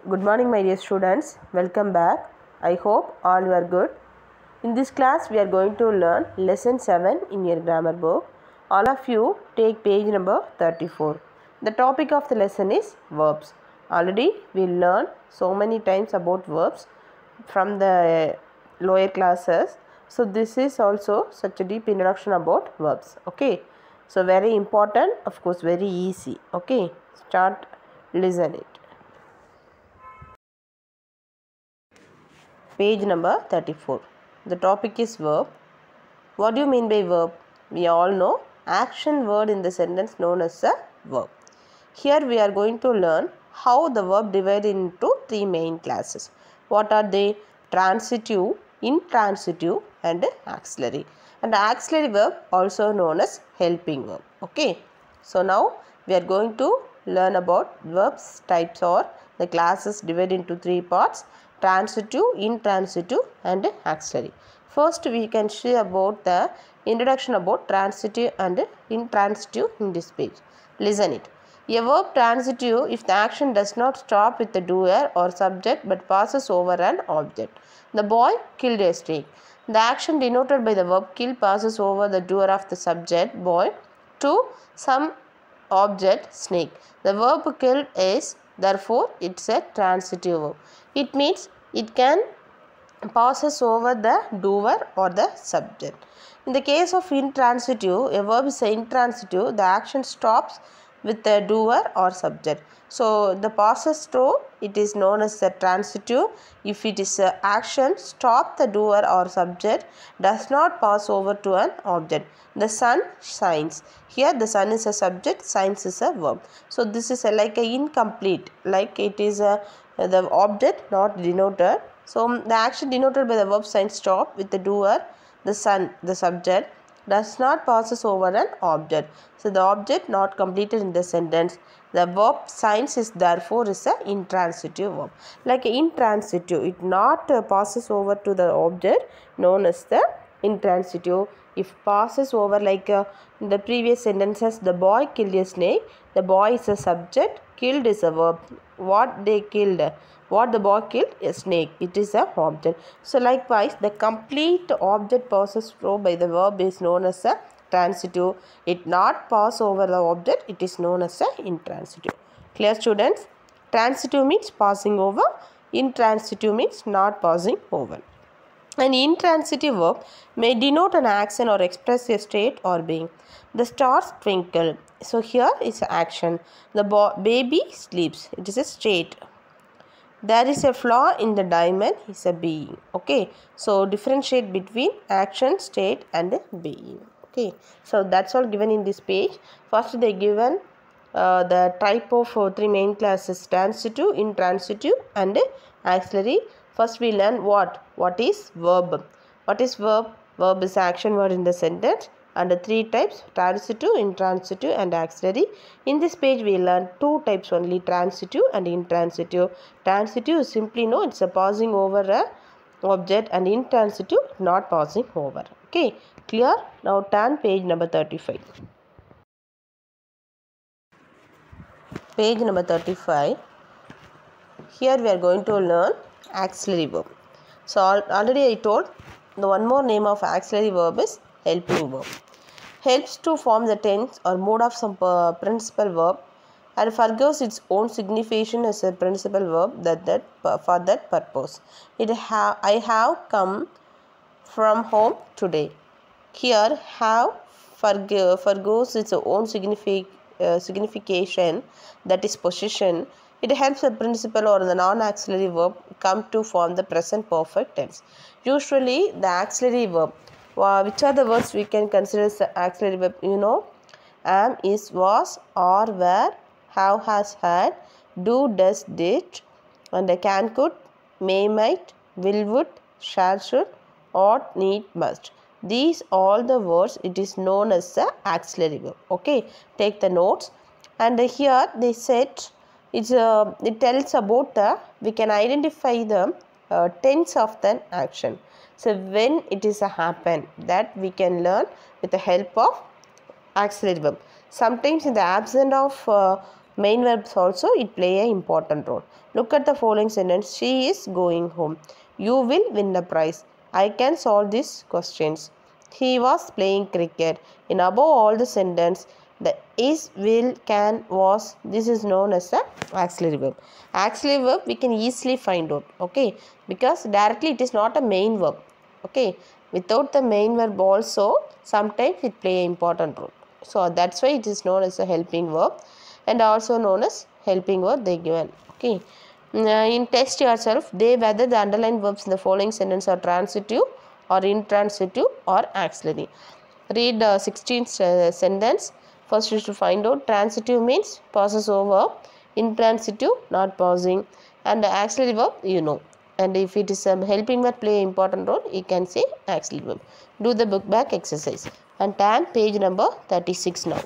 Good morning, my dear students. Welcome back. I hope all you are good. In this class, we are going to learn lesson 7 in your grammar book. All of you take page number 34. The topic of the lesson is verbs. Already we learned so many times about verbs from the lower classes. So this is also such a deep introduction about verbs. Okay. So very important, of course very easy. Okay. Start listen it. Page number 34. The topic is verb. What do you mean by verb? We all know action word in the sentence known as a verb. Here we are going to learn how the verb divided into three main classes. What are they? Transitive, intransitive and auxiliary. And the auxiliary verb also known as helping verb. Okay. So now we are going to learn about verbs types or the classes divided into three parts: transitive, intransitive and auxiliary. First we can see about the introduction about transitive and intransitive in this page. Listen it. A verb transitive if the action does not stop with the doer or subject but passes over an object. The boy killed a snake. The action denoted by the verb kill passes over the doer of the subject boy to some object snake. The verb kill is therefore it's a transitive verb. It means it can passes over the doer or the subject. In the case of intransitive, a verb is intransitive, the action stops with the doer or subject. So the passes through, it is known as the transitive. If it is a action stop the doer or subject, does not pass over to an object. The sun shines. Here the sun is a subject, shines is a verb. So this is like a incomplete, like it is the object not denoted. So the action denoted by the verb sign stop with the doer, the sun, the subject, does not passes over an object. So the object not completed in the sentence. The verb signs is therefore is a intransitive verb. Like intransitive, it not passes over to the object known as the intransitive. If passes over like in the previous sentences, the boy killed a snake. The boy is a subject, killed is a verb. What they killed? What the boy killed? A snake. It is a object. So likewise, the complete object passes through by the verb is known as a transitive. It not pass over the object. It is known as a intransitive. Clear, students? Transitive means passing over. Intransitive means not passing over. An intransitive verb may denote an action or express a state or being. The stars twinkle. So here is action. The baby sleeps. It is a state. There is a flaw in the diamond is a being. Okay. So differentiate between action, state and being. Okay. So that's all given in this page. First they given the type of three main classes: transitive, intransitive and auxiliary. First we learn what is verb. What is verb? Verb is action word in the sentence. And the three types: transitive, intransitive and auxiliary. In this page we learn two types only: transitive and intransitive. Transitive is simply no, it's a passing over a object, and intransitive not passing over. Okay, clear? Now turn page number 35. Page number 35. Here we are going to learn auxiliary verb. So already I told the one more name of auxiliary verb is helping verb. Helps to form the tense or mode of some principal verb and forgoes its own signification as a principal verb for that purpose. I have come from home today. Here have forgoes its own signification, that is possession. It helps the principal or the non-auxiliary verb come to form the present perfect tense. Usually the auxiliary verb, which are the words we can consider as the auxiliary verb? You know, am, is, was, are, were, have, has, had, do, does, did, and can, could, may, might, will, would, shall, should, ought, need, must. These all the words, it is known as the auxiliary verb. Okay, take the notes. And here they said it tells about we can identify the tense of the action. So when it is a happen, that we can learn with the help of auxiliary verb. Sometimes in the absence of Main verbs also it play an important role. Look at the following sentence. She is going home. You will win the prize. I can solve these questions. He was playing cricket. In above all the sentence, the is, will, can, was, this is known as the auxiliary verb. Auxiliary verb we can easily find out, okay, because directly it is not a main verb, okay. Without the main verb also, sometimes it play an important role. So that's why it is known as a helping verb and also known as helping verb they given, okay. In test yourself, they whether the underlined verbs in the following sentence are transitive or intransitive or auxiliary. Read 16th sentence. First you should find out transitive means pauses over, intransitive not pausing, and auxiliary verb you know. And if it is a helping verb play an important role, you can say auxiliary verb. Do the book back exercise and turn page number 36 now.